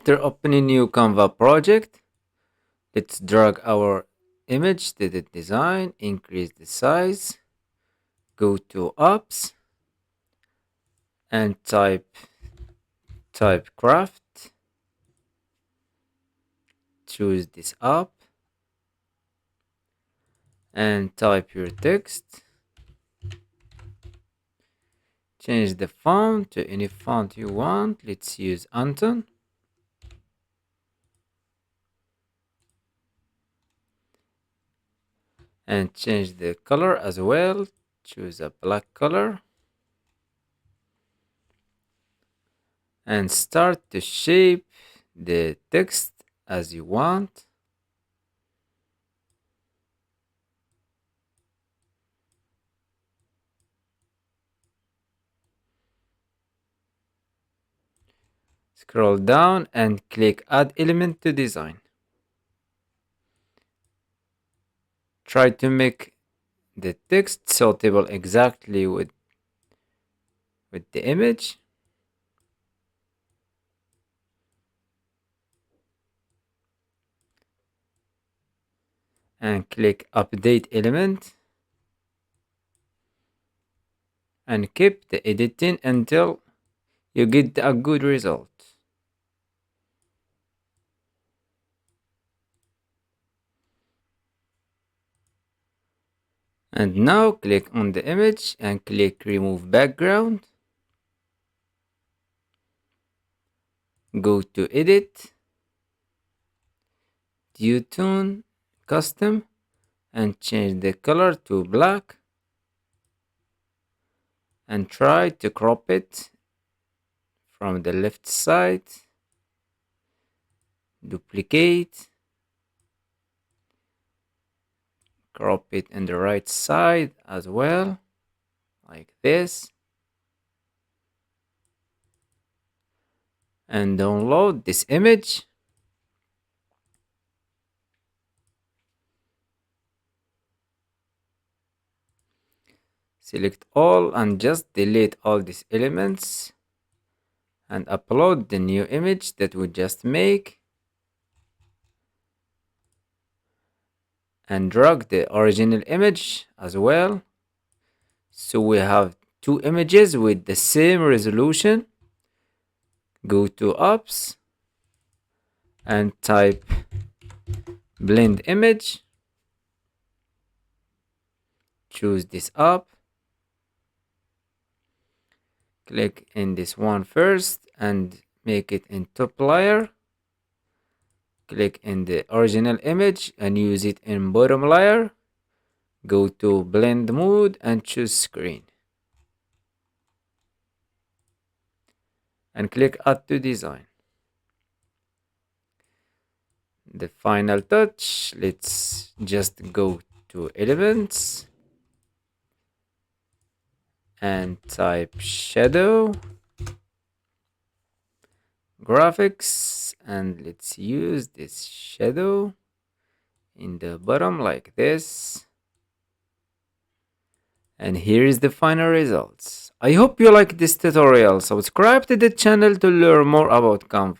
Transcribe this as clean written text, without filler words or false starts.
After opening new Canva project, let's drag our image to the design, increase the size, go to apps and type craft, choose this app and type your text. Change the font to any font you want. Let's use Anton. And change the color as well. Choose a black color. And start to shape the text as you want. Scroll down and click Add Element to Design. Try to make the text suitable exactly with the image. And click Update Element. And keep the editing until you get a good result. And now click on the image and click Remove Background. Go to Edit, Tone, Custom, and change the color to black. And try to crop it from the left side. Duplicate. Crop it on the right side as well, like this. And download this image. Select all and just delete all these elements and upload the new image that we just make. And drag the original image as well. So we have two images with the same resolution. Go to apps and type blend image. Choose this app. Click in this one first and make it in top layer. Click in the original image and use it in bottom layer. Go to blend mode and choose screen. And click add to design. The final touch, let's just go to elements and type shadow graphics, and let's use this shadow in the bottom like this. And here is the final results. I hope you like this tutorial. Subscribe to the channel to learn more about Canva.